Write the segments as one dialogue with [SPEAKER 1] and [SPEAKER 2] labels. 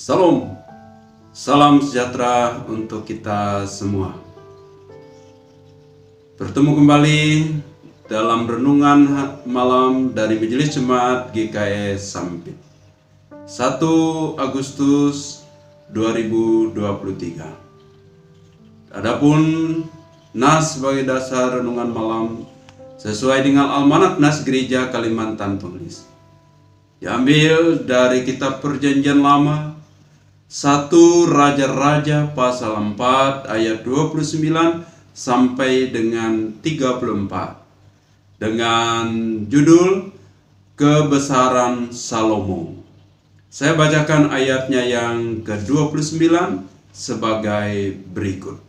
[SPEAKER 1] Salam, salam sejahtera untuk kita semua. Bertemu kembali dalam renungan malam dari Majelis Jemaat GKS Sampit 1 Agustus 2023. Adapun nas sebagai dasar renungan malam sesuai dengan Almanak Nas Gereja Kalimantan Tulis. Diambil dari kitab Perjanjian Lama 1 Raja-Raja pasal 4 ayat 29 sampai dengan 34 dengan judul Kebesaran Salomo. Saya bacakan ayatnya yang ke-29 sebagai berikut.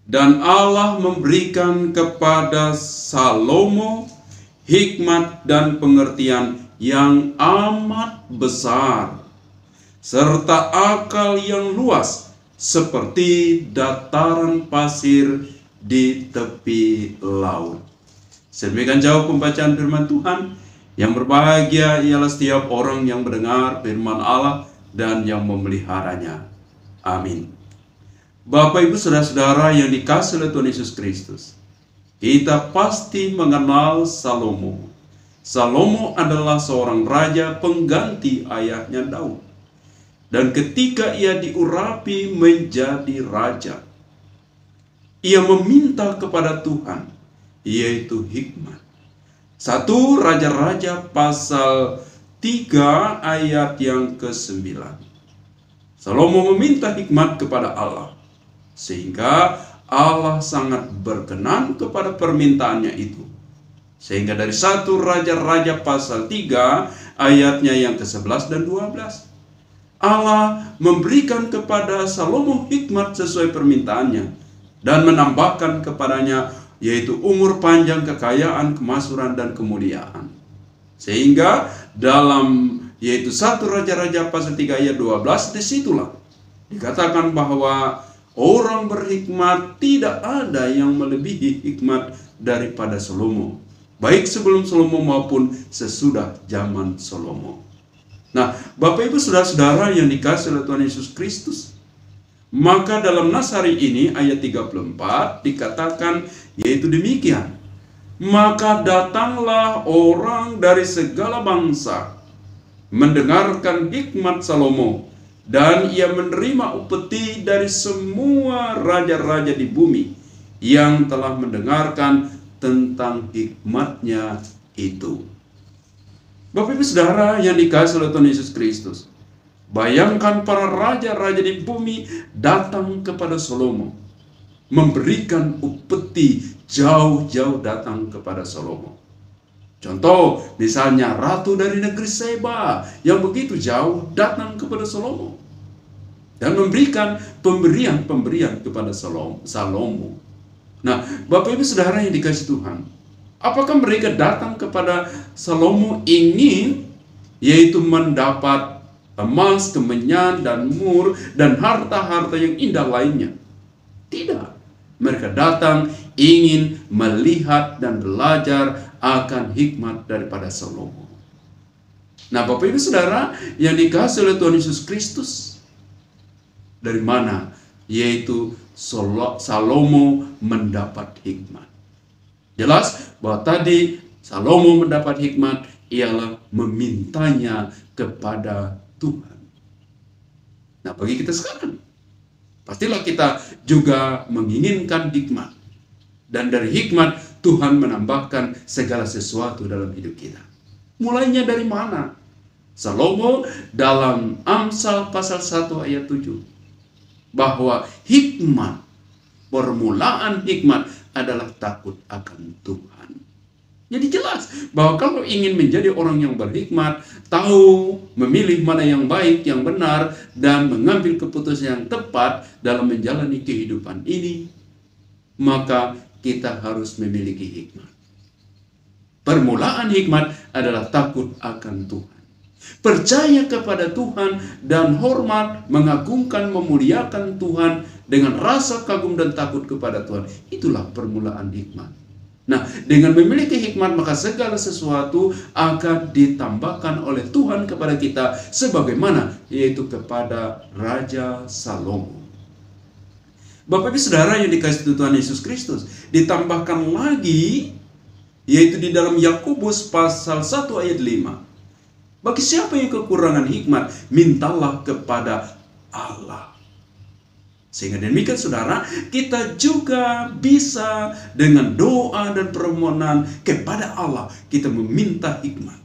[SPEAKER 1] Dan Allah memberikan kepada Salomo hikmat dan pengertian yang amat besar, serta akal yang luas seperti dataran pasir di tepi laut. Sedemikian jauh pembacaan firman Tuhan. Yang berbahagia ialah setiap orang yang mendengar firman Allah dan yang memeliharanya. Amin. Bapak, Ibu, Saudara-saudara yang dikasihi oleh Tuhan Yesus Kristus, kita pasti mengenal Salomo. Salomo adalah seorang raja pengganti ayahnya Daud. Dan ketika ia diurapi menjadi raja, ia meminta kepada Tuhan, yaitu hikmat. 1 Raja-Raja pasal 3 ayat yang ke-9. Salomo meminta hikmat kepada Allah, sehingga Allah sangat berkenan kepada permintaannya itu. Sehingga dari 1 Raja-Raja pasal 3 ayatnya yang ke-11 dan 12. Allah memberikan kepada Salomo hikmat sesuai permintaannya dan menambahkan kepadanya yaitu umur panjang, kekayaan, kemakmuran dan kemuliaan. Sehingga dalam yaitu 1 Raja-Raja pasal 3 ayat 12 disitulah dikatakan bahwa orang berhikmat tidak ada yang melebihi hikmat daripada Salomo, baik sebelum Salomo maupun sesudah zaman Salomo. Nah, Bapak, Ibu, Saudara-saudara yang dikasihi oleh Tuhan Yesus Kristus, maka dalam nas hari ini ayat 34 dikatakan yaitu demikian. Maka datanglah orang dari segala bangsa mendengarkan hikmat Salomo, dan ia menerima upeti dari semua raja-raja di bumi yang telah mendengarkan tentang hikmatnya itu. Bapak, Ibu, Saudara yang dikasihi oleh Tuhan Yesus Kristus, bayangkan para raja-raja di bumi datang kepada Salomo, memberikan upeti jauh-jauh datang kepada Salomo. Contoh, misalnya ratu dari negeri Seba yang begitu jauh datang kepada Salomo dan memberikan pemberian-pemberian kepada Salomo. Nah, Bapak, Ibu, Saudara yang dikasihi Tuhan, apakah mereka datang kepada Salomo ingin yaitu mendapat emas, kemenyan, dan mur, dan harta-harta yang indah lainnya? Tidak. Mereka datang ingin melihat dan belajar akan hikmat daripada Salomo. Nah, Bapak, Ibu, Saudara yang dikasihi oleh Tuhan Yesus Kristus, dari mana yaitu Salomo mendapat hikmat? Jelas bahwa tadi Salomo mendapat hikmat ialah memintanya kepada Tuhan. Nah, bagi kita sekarang, pastilah kita juga menginginkan hikmat. Dan dari hikmat, Tuhan menambahkan segala sesuatu dalam hidup kita. Mulainya dari mana? Salomo dalam Amsal pasal 1 ayat 7. Bahwa hikmat, permulaan hikmat adalah takut akan Tuhan. Jadi jelas bahwa kalau ingin menjadi orang yang berhikmat, tahu memilih mana yang baik, yang benar, dan mengambil keputusan yang tepat dalam menjalani kehidupan ini, maka kita harus memiliki hikmat. Permulaan hikmat adalah takut akan Tuhan. Percaya kepada Tuhan dan hormat, mengagungkan, memuliakan Tuhan dengan rasa kagum dan takut kepada Tuhan. Itulah permulaan hikmat. Nah, dengan memiliki hikmat maka segala sesuatu akan ditambahkan oleh Tuhan kepada kita sebagaimana yaitu kepada Raja Salomo. Bapak Ibu Saudara yang dikasihi Tuhan Yesus Kristus, ditambahkan lagi yaitu di dalam Yakobus pasal 1 ayat 5. Bagi siapa yang kekurangan hikmat, mintalah kepada Allah. Sehingga demikian saudara, kita juga bisa dengan doa dan permohonan kepada Allah, kita meminta hikmat.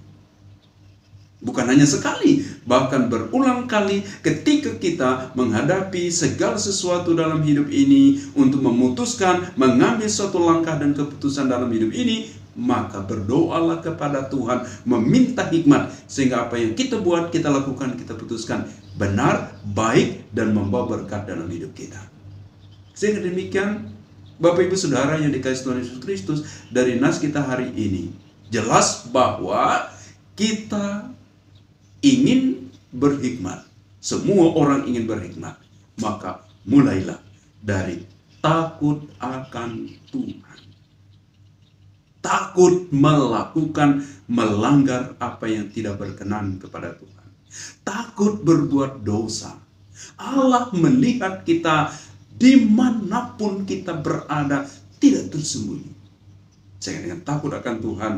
[SPEAKER 1] Bukan hanya sekali, bahkan berulang kali ketika kita menghadapi segala sesuatu dalam hidup ini untuk memutuskan, mengambil suatu langkah dan keputusan dalam hidup ini, maka berdoalah kepada Tuhan, meminta hikmat, sehingga apa yang kita buat, kita lakukan, kita putuskan benar, baik, dan membawa berkat dalam hidup kita. Sehingga demikian, Bapak Ibu Saudara yang dikasihi Tuhan Yesus Kristus, dari nas kita hari ini, jelas bahwa kita ingin berhikmat. Semua orang ingin berhikmat. Maka mulailah dari takut akan Tuhan. Takut melakukan, melanggar apa yang tidak berkenan kepada Tuhan. Takut berbuat dosa. Allah melihat kita dimanapun kita berada, tidak tersembunyi. Sehingga dengan takut akan Tuhan,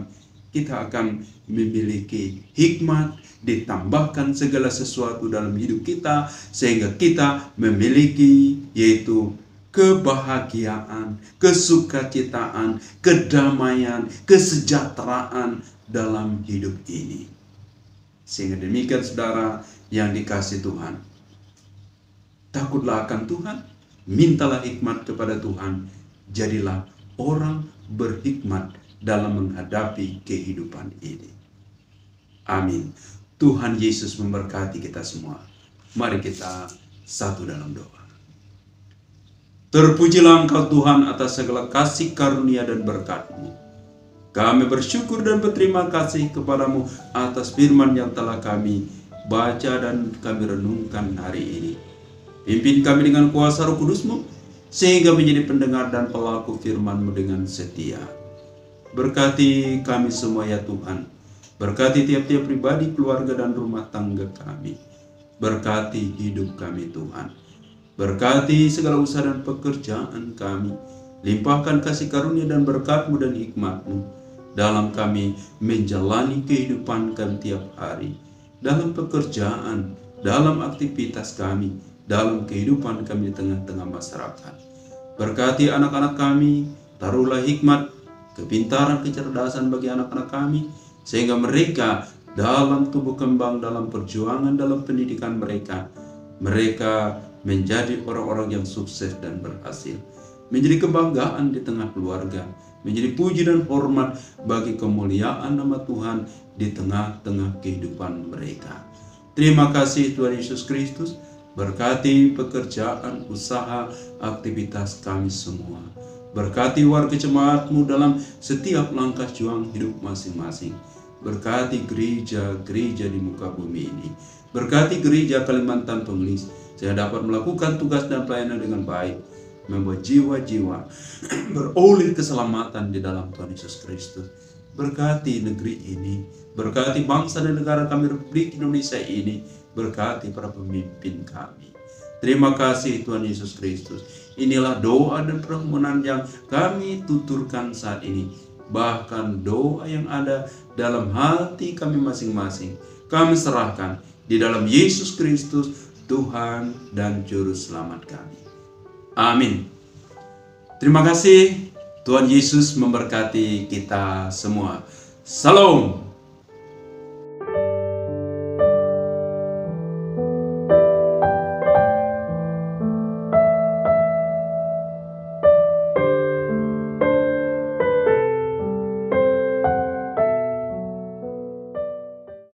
[SPEAKER 1] kita akan memiliki hikmat, ditambahkan segala sesuatu dalam hidup kita, sehingga kita memiliki yaitu kebahagiaan, kesukacitaan, kedamaian, kesejahteraan dalam hidup ini. Sehingga demikian saudara yang dikasihi Tuhan, takutlah akan Tuhan, mintalah hikmat kepada Tuhan, jadilah orang berhikmat dalam menghadapi kehidupan ini. Amin. Tuhan Yesus memberkati kita semua. Mari kita satu dalam doa. Terpujilah Engkau Tuhan atas segala kasih karunia dan berkat-Mu. Kami bersyukur dan berterima kasih kepadamu atas firman yang telah kami baca dan kami renungkan hari ini. Pimpin kami dengan kuasa Roh Kudus-Mu, sehingga menjadi pendengar dan pelaku firman-Mu dengan setia. Berkati kami semua ya Tuhan. Berkati tiap-tiap pribadi, keluarga, dan rumah tangga kami. Berkati hidup kami Tuhan. Berkati segala usaha dan pekerjaan kami. Limpahkan kasih karunia dan berkat-Mu dan hikmat-Mu dalam kami menjalani kehidupan kami tiap hari. Dalam pekerjaan, dalam aktivitas kami, dalam kehidupan kami di tengah-tengah masyarakat. Berkati anak-anak kami, taruhlah hikmat, kepintaran, kecerdasan bagi anak-anak kami, sehingga mereka dalam tumbuh kembang, dalam perjuangan, dalam pendidikan mereka menjadi orang-orang yang sukses dan berhasil, menjadi kebanggaan di tengah keluarga, menjadi puji dan hormat bagi kemuliaan nama Tuhan di tengah-tengah kehidupan mereka. Terima kasih Tuhan Yesus Kristus. Berkati pekerjaan, usaha, aktivitas kami semua. Berkati warga jemaat-Mu dalam setiap langkah juang hidup masing-masing. Berkati gereja-gereja di muka bumi ini. Berkati gereja Kalimantan Pengelis, saya dapat melakukan tugas dan pelayanan dengan baik, membuat jiwa-jiwa beroleh keselamatan di dalam Tuhan Yesus Kristus. Berkati negeri ini, berkati bangsa dan negara kami Republik Indonesia ini, berkati para pemimpin kami. Terima kasih Tuhan Yesus Kristus. Inilah doa dan permohonan yang kami tuturkan saat ini. Bahkan doa yang ada dalam hati kami masing-masing, kami serahkan di dalam Yesus Kristus, Tuhan dan Juru Selamat kami. Amin. Terima kasih. Tuhan Yesus memberkati kita semua. Salam.